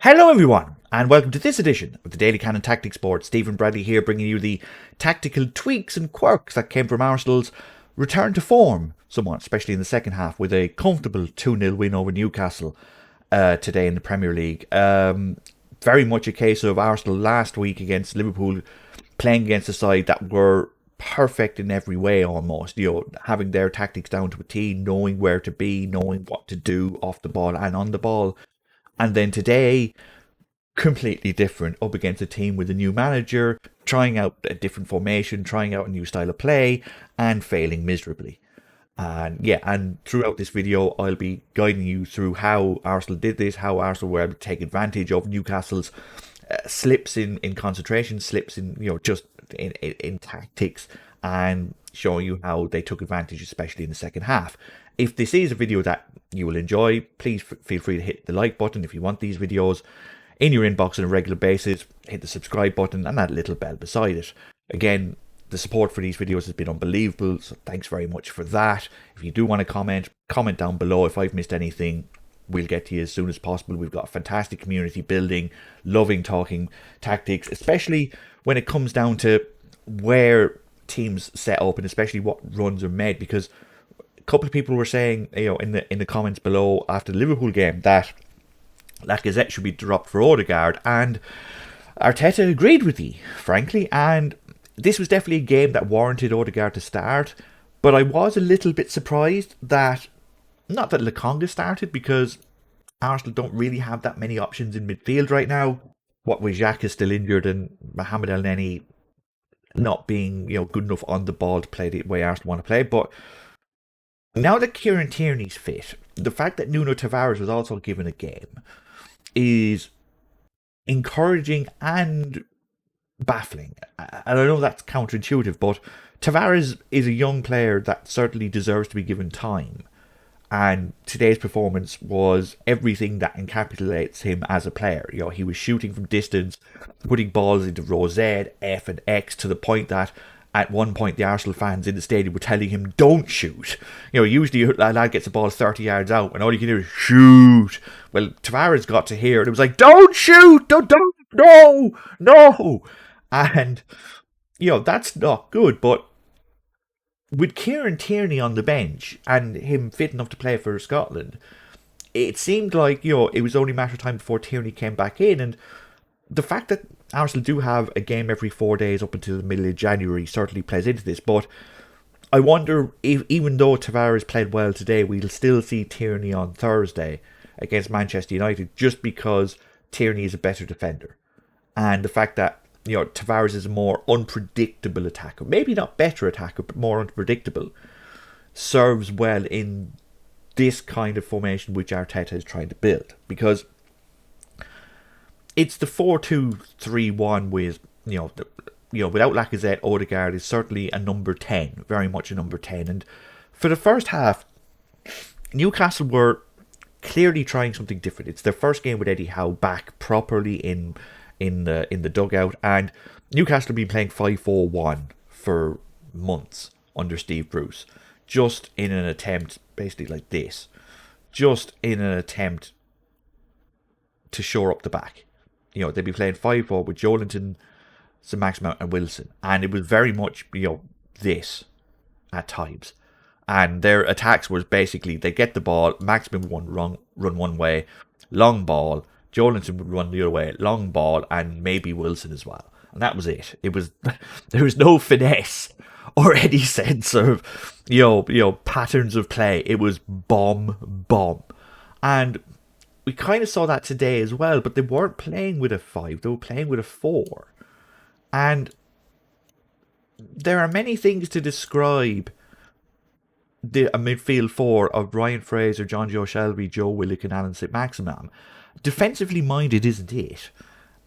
Hello, everyone, and welcome to this edition of the Daily Cannon Tactics Board. Stephen Bradley here, bringing you the tactical tweaks and quirks that came from Arsenal's return to form, somewhat, especially in the second half, with a comfortable 2-0 win over Newcastle today in the Premier League. Very much a case of Arsenal last week against Liverpool, playing against a side that were perfect in every way almost, having their tactics down to a T, knowing where to be, knowing what to do off the ball and on the ball. And then today, completely different, up against a team with a new manager, trying out a different formation, trying out a new style of play, and failing miserably. And throughout this video, I'll be guiding you through how Arsenal did this, how Arsenal were able to take advantage of Newcastle's slips in concentration, slips in, just in tactics, and showing you how they took advantage, especially in the second half. If this is a video that you will enjoy, please feel free to hit the like button. If you want these videos in your inbox on a regular basis, hit the subscribe button and that little bell beside it. Again, the support for these videos has been unbelievable, so thanks very much for that. If you do want to comment down below. If I've missed anything, we'll get to you as soon as possible. We've got a fantastic community building, loving talking tactics, especially when it comes down to where teams set up and especially what runs are made, because a couple of people were saying, in the comments below after the Liverpool game, that Lacazette should be dropped for Odegaard, and Arteta agreed with me, frankly, and this was definitely a game that warranted Odegaard to start, but I was a little bit surprised that, not that Lokonga started, because Arsenal don't really have that many options in midfield right now. What with Xhaka still injured and Mohamed El-Neni not being good enough on the ball to play the way Arsenal want to play, but now that Kieran Tierney's fit, the fact that Nuno Tavares was also given a game is encouraging and baffling. And I know that's counterintuitive, but Tavares is a young player that certainly deserves to be given time. And today's performance was everything that encapsulates him as a player. He was shooting from distance, putting balls into row Z, F and X, to the point that at one point the Arsenal fans in the stadium were telling him, don't shoot. Usually a lad gets the ball 30 yards out and all you can do is shoot. Well, Tavares got to here and it was like, don't shoot, don't, no. And, that's not good, but with Kieran Tierney on the bench and him fit enough to play for Scotland, it seemed like, it was only a matter of time before Tierney came back in. And the fact that Arsenal do have a game every 4 days up until the middle of January certainly plays into this. But I wonder if, even though Tavares played well today, we'll still see Tierney on Thursday against Manchester United, just because Tierney is a better defender. And the fact that Tavares is a more unpredictable attacker, maybe not better attacker, but more unpredictable, serves well in this kind of formation which Arteta is trying to build, because it's the 4-2-3-1 with without Lacazette. Odegaard is certainly a number 10, very much a number 10. And for the first half, Newcastle were clearly trying something different. It's their first game with Eddie Howe back properly in the dugout, and Newcastle have been playing 5-4-1 for months under Steve Bruce, just in an attempt, basically like this, just in an attempt to shore up the back. They'd be playing 5-4 with Joelinton, St. Maximin and Wilson, and it was very much this at times. And their attacks was basically, they get the ball, Maximin would run one way, long ball, Joelinton would run the other way, long ball, and maybe Wilson as well. And that was it. There was no finesse or any sense of, patterns of play. It was bomb. And we kind of saw that today as well, but they weren't playing with a 5, they were playing with a 4. And there are many things to describe a midfield 4 of Ryan Fraser, John Joe Shelby, Joe Willock and Alan St. Maximin. Defensively minded isn't it?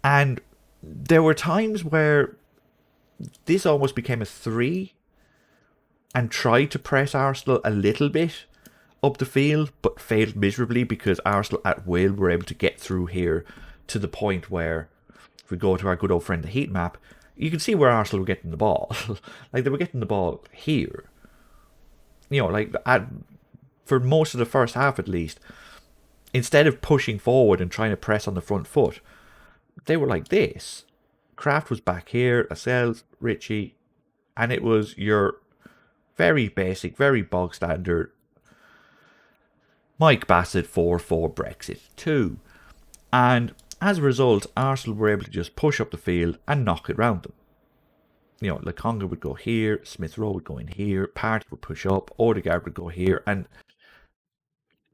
And there were times where this almost became a 3 and tried to press Arsenal a little bit up the field, but failed miserably, because Arsenal at will were able to get through here to the point where, if we go to our good old friend the heat map, you can see where Arsenal were getting the ball. Like, they were getting the ball here. For most of the first half at least, instead of pushing forward and trying to press on the front foot, they were like this. Kraft was back here, Lascelles, Ritchie, and it was your very basic, very bog standard Mike Bassett 4-4 Brexit 2. And as a result, Arsenal were able to just push up the field and knock it round them. You know, Lokonga would go here, Smith Rowe would go in here, Partey would push up, Odegaard would go here, and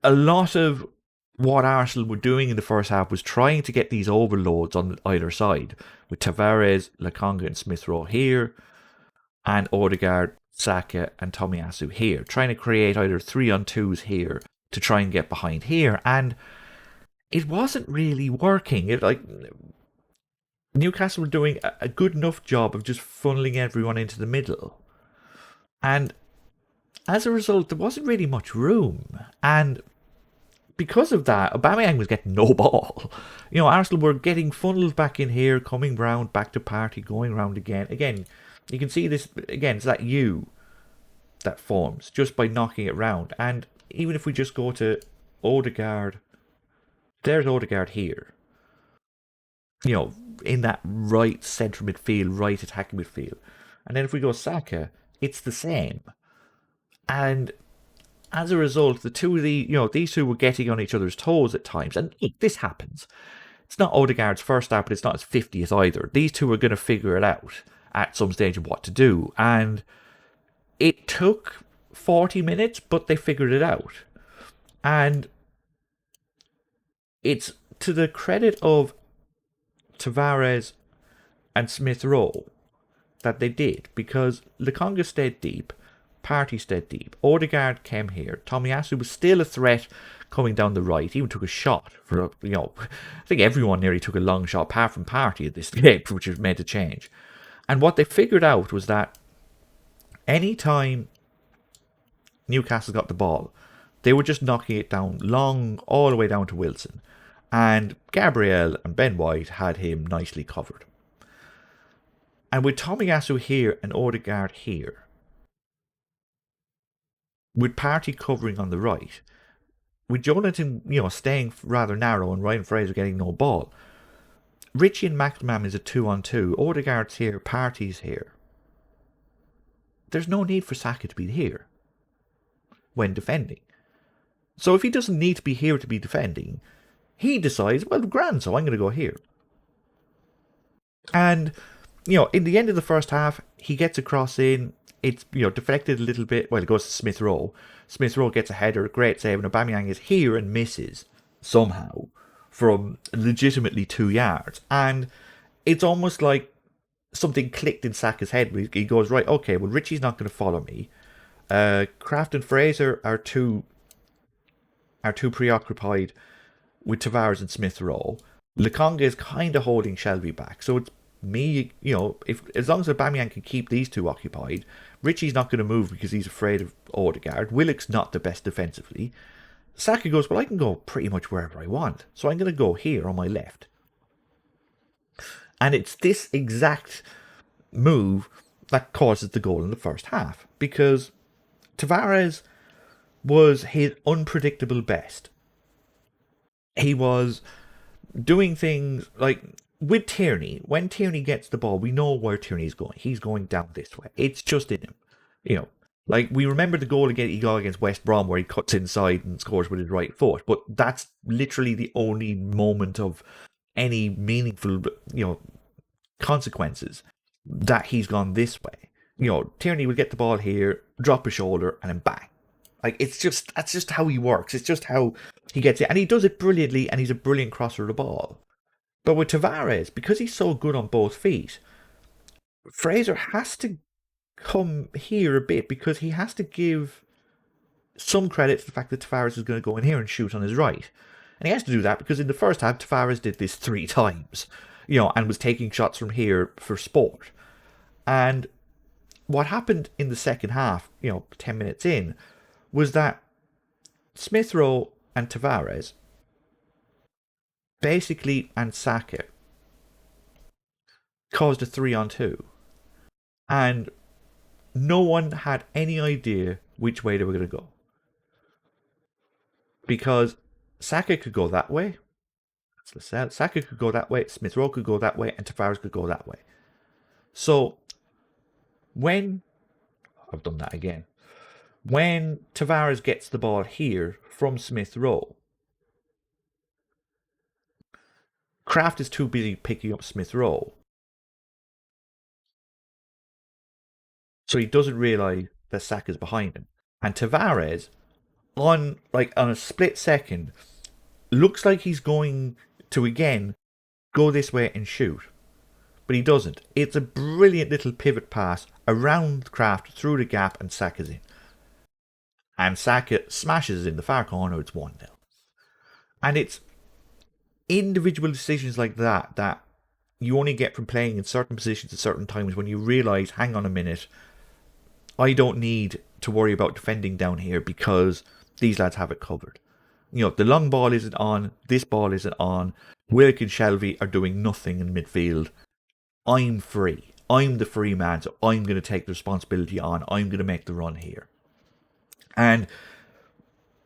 a lot of what Arsenal were doing in the first half was trying to get these overloads on either side, with Tavares, Lokonga and Smith Rowe here, and Odegaard, Saka and Tomiyasu here, trying to create either 3-on-2s here to try and get behind here, and it wasn't really working. Newcastle were doing a good enough job of just funneling everyone into the middle, and as a result, there wasn't really much room, and because of that, Aubameyang was getting no ball. You know, Arsenal were getting funneled back in here, coming round, back to Partey, going round again. Again, you can see this, again, it's that U that forms just by knocking it round. And even if we just go to Odegaard, there's Odegaard here. You know, in that right centre midfield, right attacking midfield. And then if we go Saka, it's the same. And as a result, these two were getting on each other's toes at times. And look, this happens. It's not Odegaard's first start, but it's not his 50th either. These two are going to figure it out at some stage of what to do. And it took 40 minutes, but they figured it out. And it's to the credit of Tavares and Smith Rowe that they did, because Lokonga stayed deep, Partey stayed deep, Odegaard came here, Tomiyasu was still a threat coming down the right, he even took a shot for, I think everyone nearly took a long shot apart from Partey at this game, which was made a change. And what they figured out was that any time Newcastle got the ball, they were just knocking it down long, all the way down to Wilson. And Gabriel and Ben White had him nicely covered. And with Tomiyasu here and Odegaard here, with Partey covering on the right, with Jonathan, staying rather narrow and Ryan Fraser getting no ball, Ritchie and Maximum is a 2-on-2. Odegaard's here, Partey's here. There's no need for Saka to be here when defending. So if he doesn't need to be here to be defending, he decides, well, grand, so I'm going to go here. And, in the end of the first half, he gets a cross in. It's, deflected a little bit. Well, it goes to Smith Rowe. Smith Rowe gets a header, great save, and Aubameyang is here and misses somehow from legitimately 2 yards. And it's almost like something clicked in Saka's head. He goes, right, okay, well, Ritchie's not going to follow me. Kraft and Fraser are too preoccupied with Tavares and Smith Rowe. Lokonga is kind of holding Shelby back. So it's me, as long as Aubameyang can keep these two occupied, Ritchie's not going to move because he's afraid of Odegaard. Willock's not the best defensively. Saka goes, well, I can go pretty much wherever I want. So I'm going to go here on my left. And it's this exact move that causes the goal in the first half. Because Tavares was his unpredictable best. He was doing things like with Tierney. When Tierney gets the ball, we know where Tierney's going. He's going down this way. It's just in him. Like we remember the goal he got against West Brom where he cuts inside and scores with his right foot. But that's literally the only moment of any meaningful, consequences that he's gone this way. Tierney would get the ball here, drop a shoulder, and then bang. Like that's just how he works. It's just how he gets it, and he does it brilliantly. And he's a brilliant crosser of the ball. But with Tavares, because he's so good on both feet, Fraser has to come here a bit because he has to give some credit to the fact that Tavares is going to go in here and shoot on his right, and he has to do that because in the first half Tavares did this 3 times, and was taking shots from here for sport. And what happened in the second half, 10 minutes in, was that Smith Rowe and Tavares basically, and Saka, caused a 3-on-2. And no one had any idea which way they were going to go. Because Saka could go that way. Saka could go that way. Smith Rowe could go that way, and Tavares could go that way. So when I've done that again, when Tavares gets the ball here from Smith Rowe, Kraft is too busy picking up Smith Rowe, so he doesn't realise that Saka's behind him. And Tavares, on a split second, looks like he's going to again go this way and shoot, but he doesn't. It's a brilliant little pivot pass around Kraft through the gap, and Saka's in. And Saka smashes in the far corner. It's 1-0. And it's individual decisions like that you only get from playing in certain positions at certain times when you realise, hang on a minute, I don't need to worry about defending down here because these lads have it covered. The long ball isn't on, this ball isn't on, Willock and Shelvey are doing nothing in midfield. I'm free. I'm the free man, so I'm going to take the responsibility on. I'm going to make the run here. And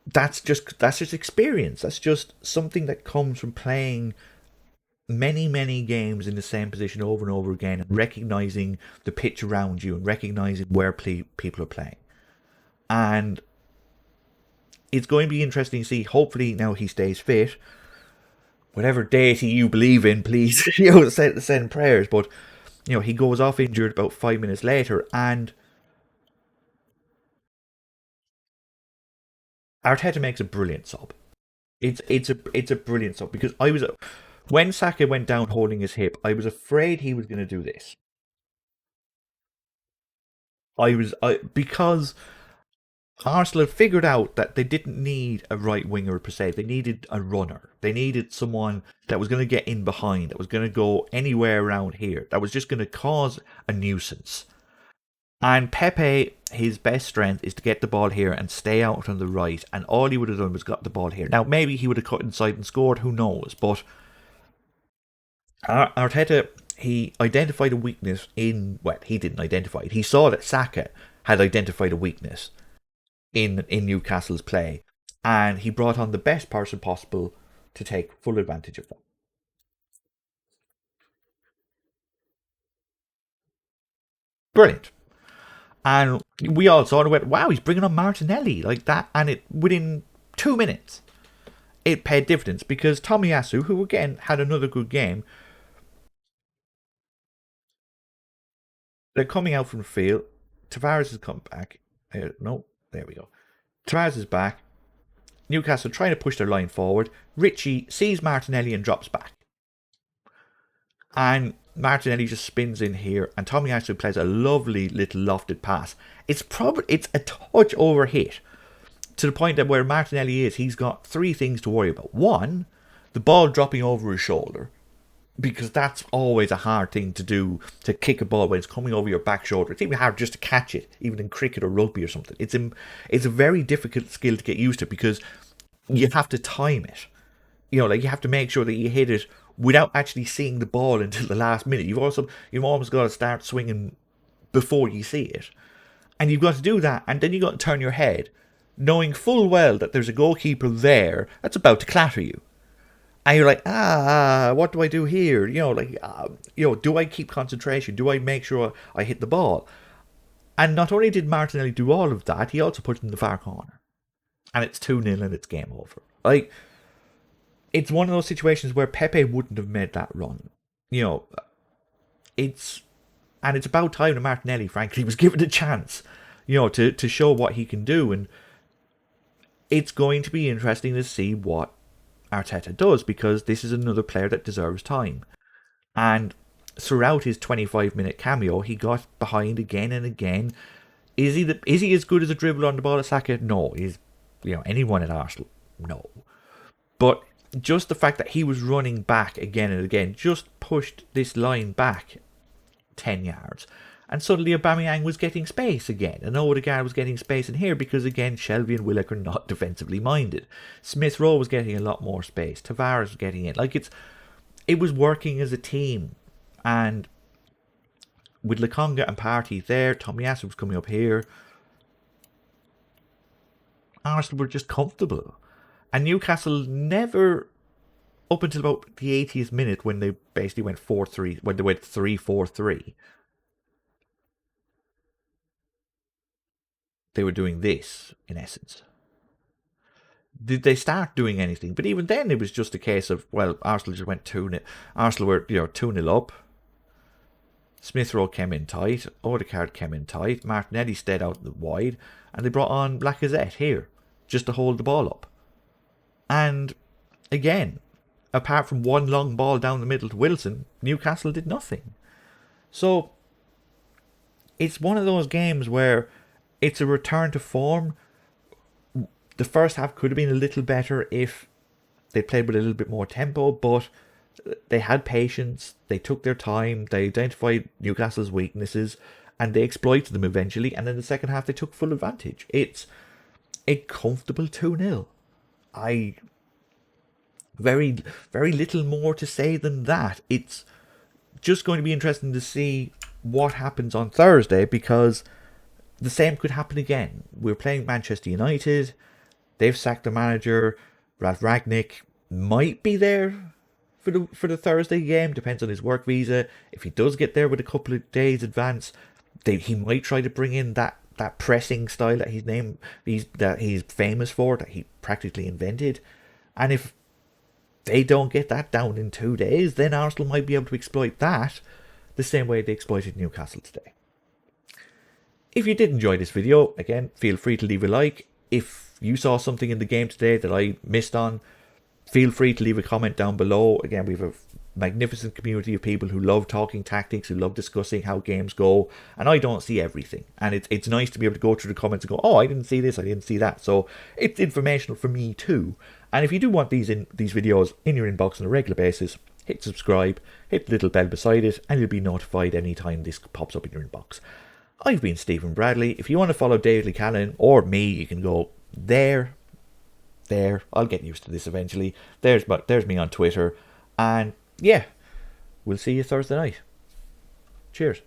that's just experience. That's just something that comes from playing many games in the same position over and over again, and recognizing the pitch around you and recognizing where people are playing. And it's going to be interesting to see. Hopefully now he stays fit. Whatever deity you believe in, please send prayers. But he goes off injured about 5 minutes later, and Arteta makes a brilliant sub. It's a brilliant sub, because when Saka went down holding his hip, I was afraid he was going to do this. Because Arsenal had figured out that they didn't need a right winger per se. They needed a runner. They needed someone that was going to get in behind, that was going to go anywhere around here, that was just going to cause a nuisance. And Pepe, his best strength is to get the ball here and stay out on the right, and all he would have done was got the ball here. Now, maybe he would have cut inside and scored, who knows, but Arteta, he identified a weakness he didn't identify it. He saw that Saka had identified a weakness in Newcastle's play, and he brought on the best person possible to take full advantage of that. Brilliant. And we all saw it and went, wow, he's bringing on Martinelli like that. And within 2 minutes, it paid dividends, because Tomiyasu, who again had another good game, they're coming out from the field. Tavares has come back. No, there we go. Tavares is back. Newcastle trying to push their line forward. Richie sees Martinelli and drops back. And Martinelli just spins in here, and Tomiyasu plays a lovely little lofted pass. It's a touch overhit, to the point that where Martinelli is, he's got 3 things to worry about. 1, the ball dropping over his shoulder, because that's always a hard thing to do, to kick a ball when it's coming over your back shoulder. It's even hard just to catch it, even in cricket or rugby or something. It's a very difficult skill to get used to, because you have to time it. You have to make sure that you hit it without actually seeing the ball until the last minute. You've almost got to start swinging before you see it. And you've got to do that, and then you've got to turn your head, knowing full well that there's a goalkeeper there that's about to clatter you. And you're like, what do I do here? Do I keep concentration? Do I make sure I hit the ball? And not only did Martinelli do all of that, he also put it in the far corner. And it's 2-0 and it's game over. It's one of those situations where Pepe wouldn't have made that run. It's about time that Martinelli, frankly, was given a chance, to show what he can do. And it's going to be interesting to see what Arteta does, because this is another player that deserves time. And throughout his 25-minute cameo, he got behind again and again. Is he as good as a dribble on the ball as Saka? No. Is anyone at Arsenal? No. But just the fact that he was running back again and again just pushed this line back 10 yards. And suddenly Aubameyang was getting space again, and Odegaard was getting space in here, because again Shelvey and Willock are not defensively minded. Smith Rowe was getting a lot more space. Tavares was getting in. It was working as a team. And with Lokonga and Partey there, Tomiyasu was coming up here, Arsenal were just comfortable. And Newcastle never, up until about the 80th minute when they basically went 4-3, when they went 3-4-3, they were doing this, in essence. Did they start doing anything? But even then, it was just a case of, well, Arsenal just went 2-0. Arsenal were, 2-0 up. Smith Rowe came in tight. Odegaard came in tight. Martinelli stayed out the wide. And they brought on Lacazette here, just to hold the ball up. And again, apart from one long ball down the middle to Wilson, Newcastle did nothing. So, it's one of those games where it's a return to form. The first half could have been a little better if they played with a little bit more tempo, but they had patience, they took their time, they identified Newcastle's weaknesses, and they exploited them eventually, and in the second half they took full advantage. It's a comfortable 2-0. Very, very little more to say than that. It's just going to be interesting to see what happens on Thursday, because the same could happen again. We're playing Manchester United. They've sacked the manager. Ralph Rangnick might be there for the Thursday game. Depends on his work visa. If he does get there with a couple of days advance, he might try to bring in that pressing style that he's famous for, that he practically invented. And if they don't get that down in 2 days, then Arsenal might be able to exploit that the same way they exploited Newcastle today. If you did enjoy this video, again, feel free to leave a like. If you saw something in the game today that I missed on, feel free to leave a comment down below. Again, we have a magnificent community of people who love talking tactics, who love discussing how games go, and I don't see everything. And it's nice to be able to go through the comments and go, oh, I didn't see this, I didn't see that. So it's informational for me too. And if you do want these videos in your inbox on a regular basis, hit subscribe, hit the little bell beside it, and you'll be notified anytime this pops up in your inbox. I've been Stephen Bradley. If you want to follow David Cannon or me, you can go there. I'll get used to this eventually. There's me on Twitter. And yeah, we'll see you Thursday night. Cheers.